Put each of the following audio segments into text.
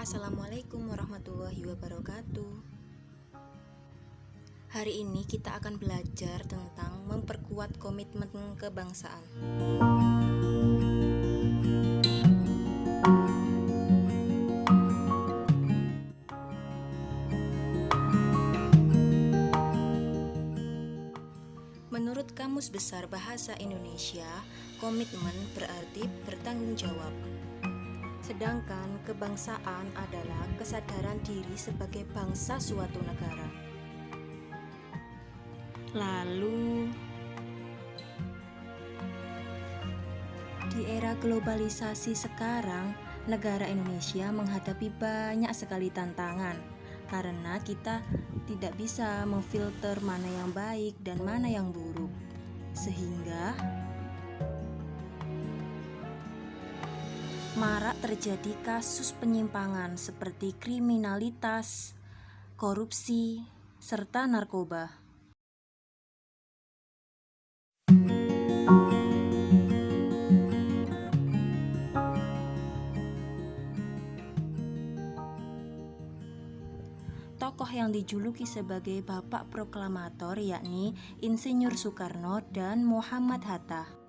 Assalamualaikum warahmatullahi wabarakatuh. Hari ini kita akan belajar tentang memperkuat komitmen kebangsaan. Menurut Kamus Besar Bahasa Indonesia, komitmen berarti bertanggung jawab. Sedangkan kebangsaan adalah kesadaran diri sebagai bangsa suatu negara. Lalu, di era globalisasi sekarang, negara Indonesia menghadapi banyak sekali tantangan karena kita tidak bisa memfilter mana yang baik dan mana yang buruk. Sehingga marak terjadi kasus penyimpangan seperti kriminalitas, korupsi, serta narkoba. Tokoh yang dijuluki sebagai Bapak Proklamator yakni Insinyur Soekarno dan Muhammad Hatta.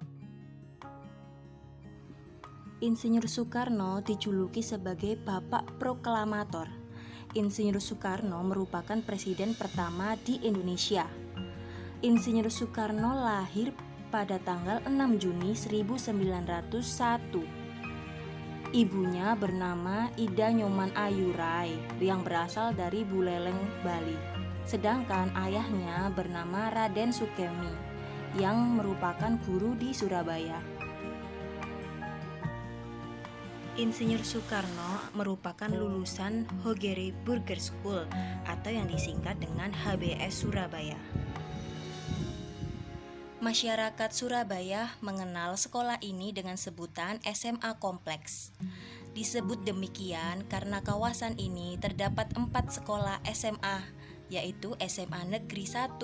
Insinyur Soekarno dijuluki sebagai Bapak Proklamator. Insinyur Soekarno merupakan presiden pertama di Indonesia. Insinyur Soekarno lahir pada tanggal 6 Juni 1901. Ibunya bernama Ida Nyoman Ayurai yang berasal dari Buleleng, Bali. Sedangkan ayahnya bernama Raden Sukemi yang merupakan guru di Surabaya. Insinyur Soekarno merupakan lulusan Hogere Burger School atau yang disingkat dengan HBS Surabaya. Masyarakat Surabaya mengenal sekolah ini dengan sebutan SMA Kompleks. Disebut demikian karena kawasan ini terdapat 4 sekolah SMA, yaitu SMA Negeri 1,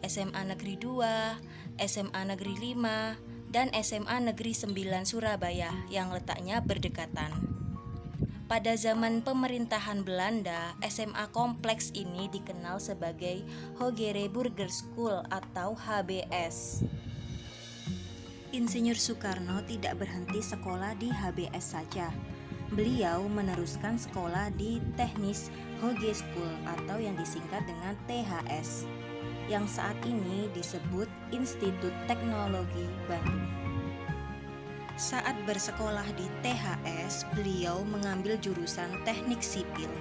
SMA Negeri 2, SMA Negeri 5, dan SMA Negeri 9 Surabaya yang letaknya berdekatan. Pada zaman pemerintahan Belanda, SMA Kompleks ini dikenal sebagai Hogere Burger School atau HBS. Insinyur Soekarno tidak berhenti sekolah di HBS saja. Beliau meneruskan sekolah di Teknis Hoge School atau yang disingkat dengan THS, yang saat ini disebut Institut Teknologi Bandung. Saat bersekolah di THS, beliau mengambil jurusan Teknik Sipil.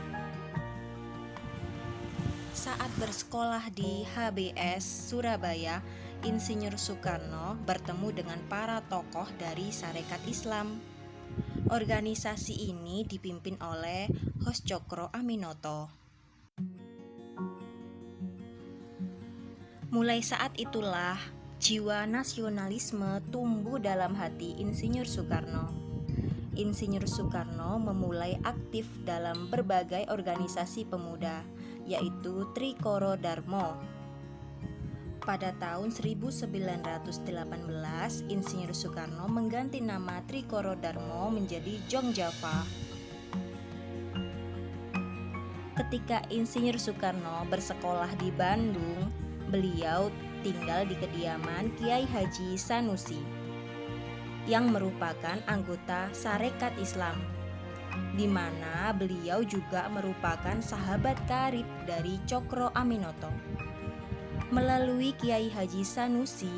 Saat bersekolah di HBS Surabaya, Insinyur Soekarno bertemu dengan para tokoh dari Sarekat Islam. Organisasi ini dipimpin oleh Hos Cokro Aminoto. Mulai saat itulah jiwa nasionalisme tumbuh dalam hati Insinyur Soekarno. Insinyur Soekarno memulai aktif dalam berbagai organisasi pemuda, yaitu Trikoro Darmo. Pada tahun 1918, Insinyur Soekarno mengganti nama Trikoro Darmo menjadi Jong Java. Ketika Insinyur Soekarno bersekolah di Bandung, beliau tinggal di kediaman Kiai Haji Sanusi yang merupakan anggota Sarekat Islam, di mana beliau juga merupakan sahabat karib dari Cokro Aminoto. Melalui Kiai Haji Sanusi,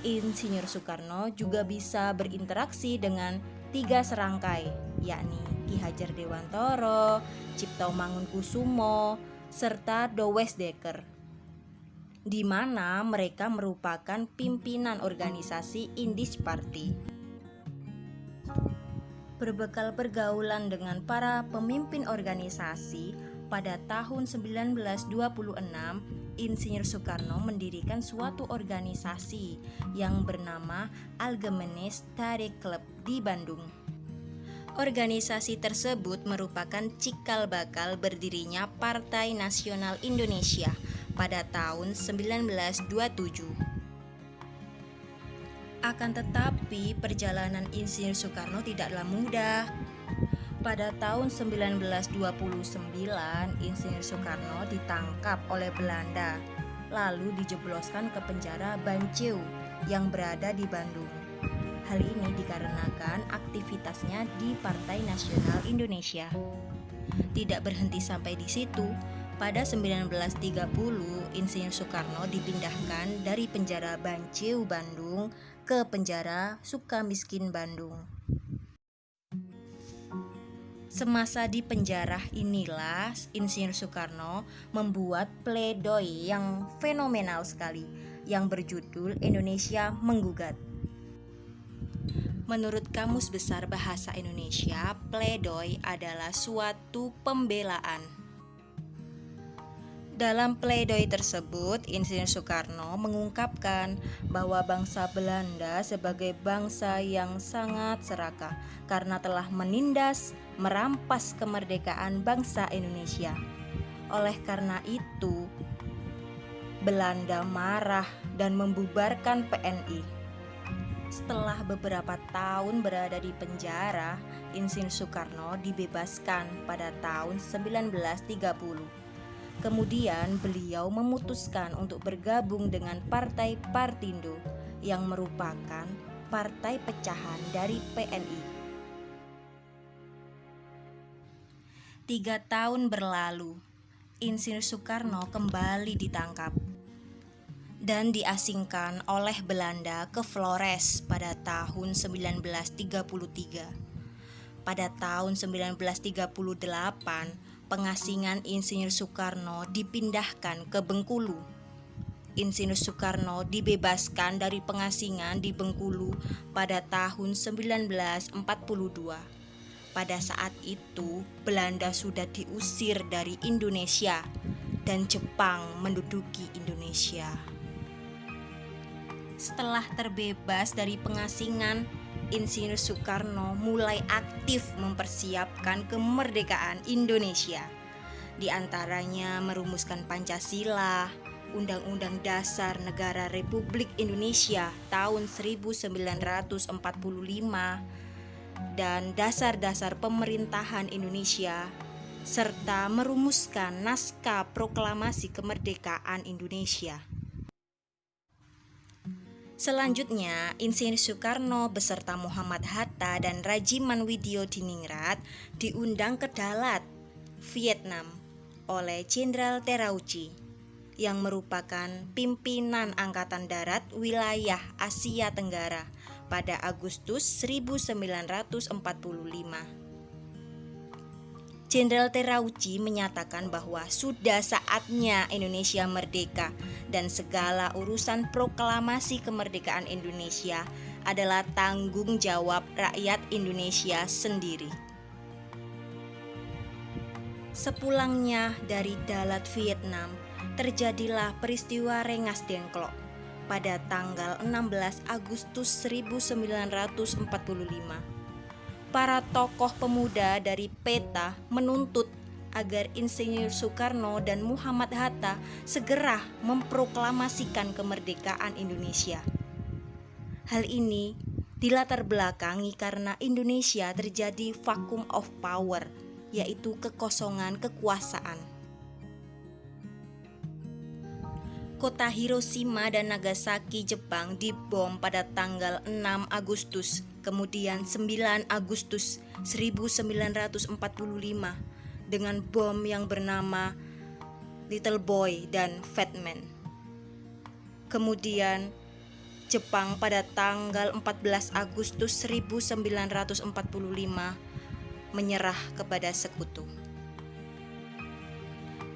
Insinyur Soekarno juga bisa berinteraksi dengan 3 serangkai, yakni Ki Hajar Dewantoro, Cipto Mangunkusumo, serta Dowes Dekker, di mana mereka merupakan pimpinan organisasi Indis Party. Berbekal pergaulan dengan para pemimpin organisasi, pada tahun 1926, Insinyur Soekarno mendirikan suatu organisasi yang bernama Algemene Stare Club di Bandung. Organisasi tersebut merupakan cikal bakal berdirinya Partai Nasional Indonesia pada tahun 1927. Akan tetapi perjalanan Insinyur Soekarno tidaklah mudah. Pada tahun 1929, Insinyur Soekarno ditangkap oleh Belanda, lalu dijebloskan ke penjara Banceu yang berada di Bandung. Hal ini dikarenakan aktivitasnya di Partai Nasional Indonesia. Tidak berhenti sampai di situ, pada 1930 Insinyur Soekarno dipindahkan dari penjara Banceu Bandung ke penjara Sukamiskin Bandung. Semasa di penjara inilah Insinyur Soekarno membuat pledoi yang fenomenal sekali yang berjudul Indonesia Menggugat. Menurut Kamus Besar Bahasa Indonesia, pledoi adalah suatu pembelaan. Dalam pledoi tersebut, Insinyur Soekarno mengungkapkan bahwa bangsa Belanda sebagai bangsa yang sangat serakah karena telah menindas, merampas kemerdekaan bangsa Indonesia. Oleh karena itu, Belanda marah dan membubarkan PNI. Setelah beberapa tahun berada di penjara, Insinyur Soekarno dibebaskan pada tahun 1930. Kemudian beliau memutuskan untuk bergabung dengan Partai Partindo yang merupakan partai pecahan dari PNI. 3 tahun berlalu, Insinyur Soekarno kembali ditangkap dan diasingkan oleh Belanda ke Flores pada tahun 1933. Pada tahun 1938, pengasingan Insinyur Soekarno dipindahkan ke Bengkulu. Insinyur Soekarno dibebaskan dari pengasingan di Bengkulu pada tahun 1942. Pada saat itu, Belanda sudah diusir dari Indonesia dan Jepang menduduki Indonesia. Setelah terbebas dari pengasingan, Insinyur Soekarno mulai aktif mempersiapkan kemerdekaan Indonesia. Di antaranya merumuskan Pancasila, Undang-Undang Dasar Negara Republik Indonesia tahun 1945, dan dasar-dasar pemerintahan Indonesia, serta merumuskan naskah proklamasi kemerdekaan Indonesia. Selanjutnya, Insinyur Soekarno beserta Muhammad Hatta dan Rajiman Widyodiningrat diundang ke Dalat, Vietnam oleh Jenderal Terauchi yang merupakan pimpinan Angkatan Darat wilayah Asia Tenggara pada Agustus 1945. Jenderal Terauchi menyatakan bahwa sudah saatnya Indonesia merdeka dan segala urusan proklamasi kemerdekaan Indonesia adalah tanggung jawab rakyat Indonesia sendiri. Sepulangnya dari Dalat, Vietnam, terjadilah peristiwa Rengas Dengklok pada tanggal 16 Agustus 1945. Para tokoh pemuda dari PETA menuntut agar Insinyur Soekarno dan Muhammad Hatta segera memproklamasikan kemerdekaan Indonesia. Hal ini dilatar belakangi karena Indonesia terjadi vacuum of power, yaitu kekosongan kekuasaan. Kota Hiroshima dan Nagasaki, Jepang dibom pada tanggal 6 Agustus, kemudian 9 Agustus 1945 dengan bom yang bernama Little Boy dan Fat Man. Kemudian Jepang pada tanggal 14 Agustus 1945 menyerah kepada sekutu.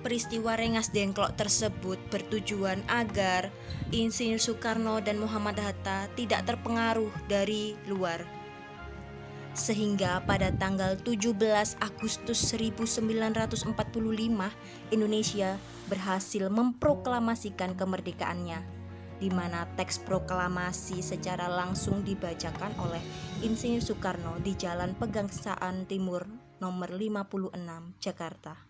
Peristiwa Rengas Dengklok tersebut bertujuan agar Insinyur Soekarno dan Muhammad Hatta tidak terpengaruh dari luar. Sehingga pada tanggal 17 Agustus 1945 Indonesia berhasil memproklamasikan kemerdekaannya, di mana teks proklamasi secara langsung dibacakan oleh Insinyur Soekarno di Jalan Pegangsaan Timur nomor 56, Jakarta.